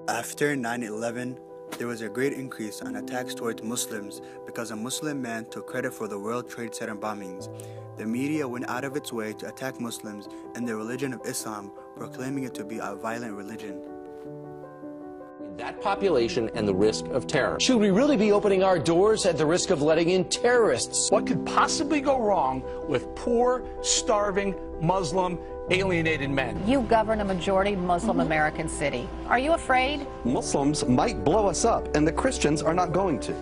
After 9/11, there was a great increase on attacks towards Muslims because a Muslim man took credit for the World Trade Center bombings. The media went out of its way to attack Muslims and the religion of Islam, proclaiming it to be a violent religion. That population and the risk of terror. Should we really be opening our doors at the risk of letting in terrorists? What could possibly go wrong with poor, starving, Muslim, alienated men? You govern a majority Muslim American city. Are you afraid? Muslims might blow us up, and the Christians are not going to.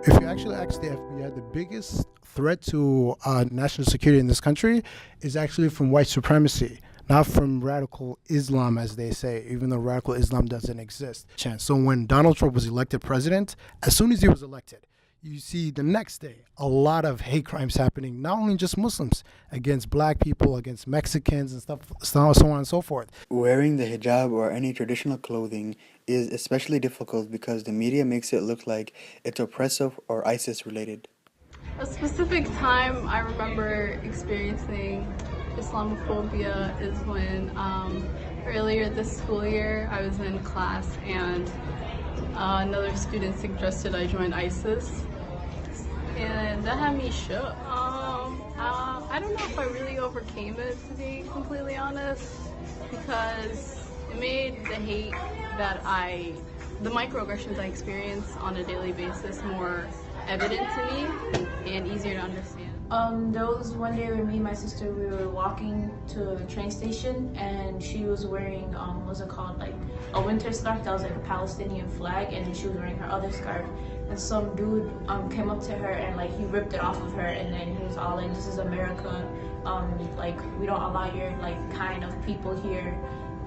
If you actually ask the FBI, the biggest threat to national security in this country is actually from white supremacy, not from radical Islam, as they say, even though radical Islam doesn't exist. So when Donald Trump was elected president, as soon as he was elected, you see the next day a lot of hate crimes happening, not only just Muslims, against black people, against Mexicans and stuff, so on and so forth. Wearing the hijab or any traditional clothing is especially difficult because the media makes it look like it's oppressive or ISIS related. A specific time I remember experiencing Islamophobia is when earlier this school year I was in class and another student suggested I join ISIS, and that had me shook. I don't know if I really overcame it, to be completely honest, because it made the hate that the microaggressions I experience on a daily basis more evident to me and easier to understand. There was one day where me and my sister, we were walking to the train station, and she was wearing, what's it called, like a winter scarf that was like a Palestinian flag, and she was wearing her other scarf. And some dude came up to her and like he ripped it off of her, and then he was all like, "This is America, like we don't allow your like kind of people here."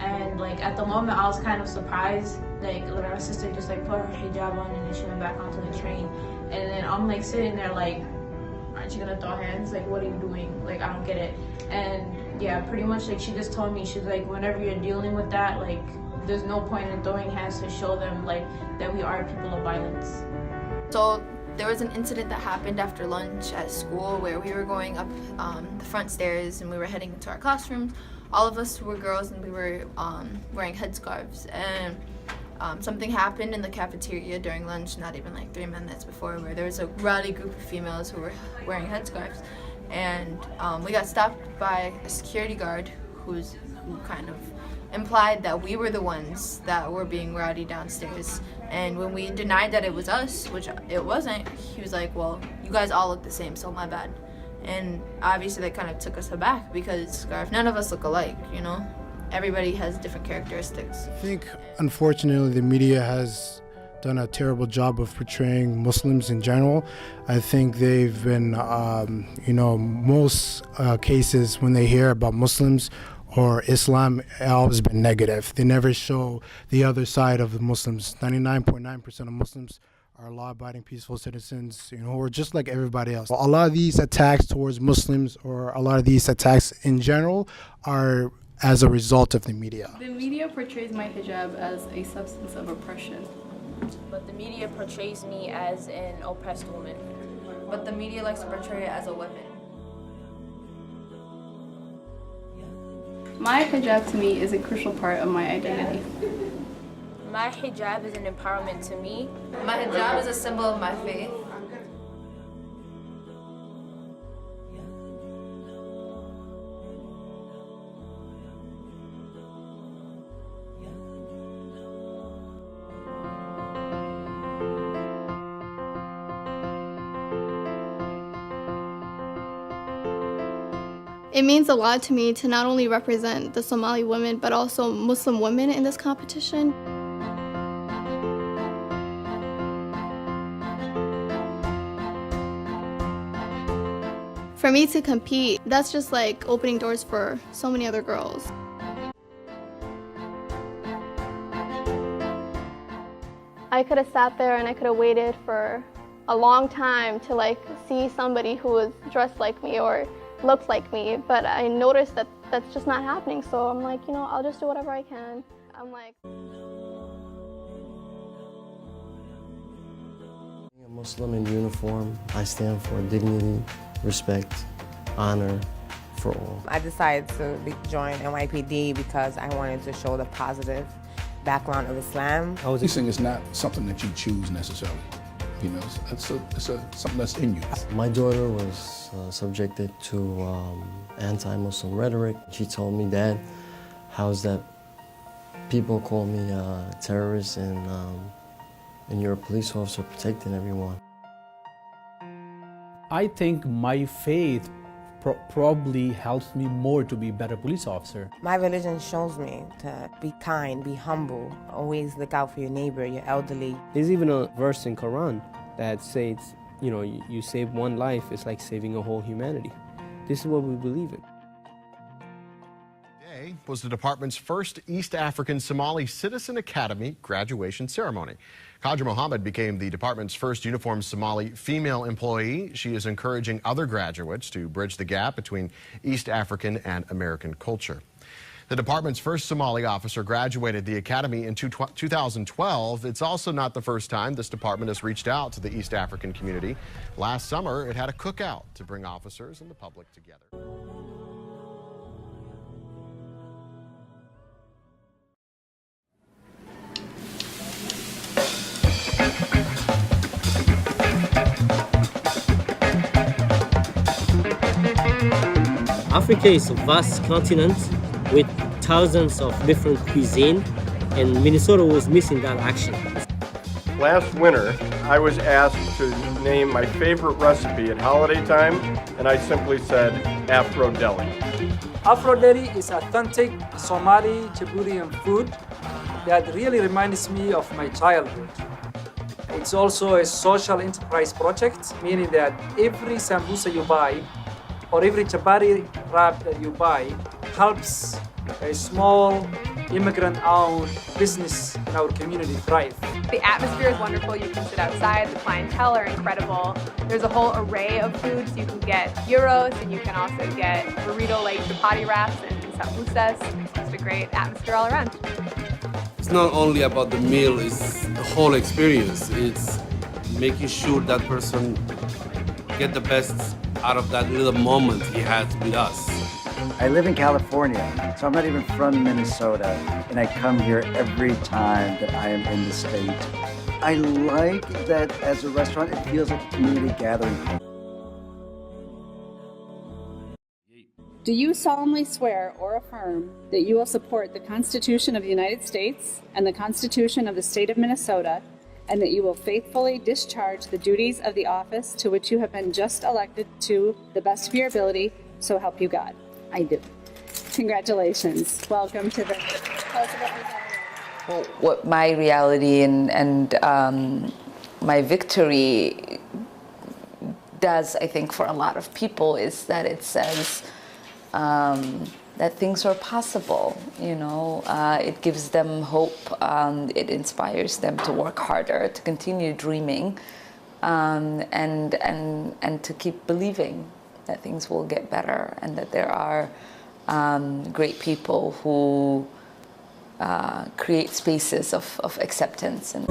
And like at the moment I was kind of surprised, like my sister just like put her hijab on and then she went back onto the train, and then I'm like sitting there like, aren't you gonna throw hands? Like, what are you doing? Like, I don't get it. And yeah, pretty much like she just told me, she's like, whenever you're dealing with that, like there's no point in throwing hands to show them like that we are people of violence. So there was an incident that happened after lunch at school where we were going up the front stairs and we were heading into our classrooms. All of us were girls and we were wearing headscarves, and something happened in the cafeteria during lunch, not even like 3 minutes before, where there was a rowdy group of females who were wearing headscarves, and we got stopped by a security guard who kind of implied that we were the ones that were being rowdy downstairs. And when we denied that it was us, which it wasn't, he was like, "Well, you guys all look the same, so my bad." And obviously that kind of took us aback because none of us look alike, you know? Everybody has different characteristics. I think, unfortunately, the media has done a terrible job of portraying Muslims in general. I think they've been, most cases when they hear about Muslims or Islam, it always been negative. They never show the other side of the Muslims. 99.9% of Muslims are law-abiding, peaceful citizens, who are just like everybody else. A lot of these attacks towards Muslims, or a lot of these attacks in general, are as a result of the media. The media portrays my hijab as a substance of oppression. But the media portrays me as an oppressed woman. But the media likes to portray it as a weapon. My hijab to me is a crucial part of my identity. My hijab is an empowerment to me. My hijab is a symbol of my faith. It means a lot to me to not only represent the Somali women, but also Muslim women in this competition. For me to compete, that's just like opening doors for so many other girls. I could have sat there and I could have waited for a long time to like see somebody who was dressed like me or looked like me, but I noticed that that's just not happening, so I'm like, I'll just do whatever I can. I'm like... Being a Muslim in uniform, I stand for dignity, respect, honor, for all. I decided to join NYPD because I wanted to show the positive background of Islam. Policing is not something that you choose necessarily. You know, it's something that's in you. My daughter was subjected to anti-Muslim rhetoric. She told me, Dad, how's that people call me a terrorist and you're a police officer protecting everyone. I think my faith probably helps me more to be a better police officer. My religion shows me to be kind, be humble, always look out for your neighbor, your elderly. There's even a verse in Quran that says, you know, you save one life, it's like saving a whole humanity. This is what we believe in. Today was the department's first East African Somali Citizen Academy graduation ceremony. Qadra Mohammed became the department's first uniformed Somali female employee. She is encouraging other graduates to bridge the gap between East African and American culture. The department's first Somali officer graduated the academy in 2012. It's also not the first time this department has reached out to the East African community. Last summer, it had a cookout to bring officers and the public together. Africa is a vast continent with thousands of different cuisine, and Minnesota was missing that action. Last winter, I was asked to name my favorite recipe at holiday time, and I simply said Afro Deli. Afro Deli is authentic Somali Djiboutian food that really reminds me of my childhood. It's also a social enterprise project, meaning that every sambusa you buy or every chapati wrap that you buy helps a small immigrant-owned business in our community thrive. The atmosphere is wonderful. You can sit outside. The clientele are incredible. There's a whole array of foods. You can get gyros, and you can also get burrito-like chapati wraps and samosas. It's just a great atmosphere all around. It's not only about the meal, it's the whole experience. It's making sure that person get the best out of that little moment he had with us. I live in California, so I'm not even from Minnesota, and I come here every time that I am in the state. I like that as a restaurant, it feels like a community gathering. Do you solemnly swear or affirm that you will support the Constitution of the United States and the Constitution of the State of Minnesota, and that you will faithfully discharge the duties of the office to which you have been just elected to the best of your ability, so help you God? I do. Congratulations. Welcome to the House of Representatives. Well, what my reality and my victory does, I think, for a lot of people is that it says that things are possible. You know, it gives them hope. It inspires them to work harder, to continue dreaming, and to keep believing that things will get better, and that there are great people who create spaces of acceptance. And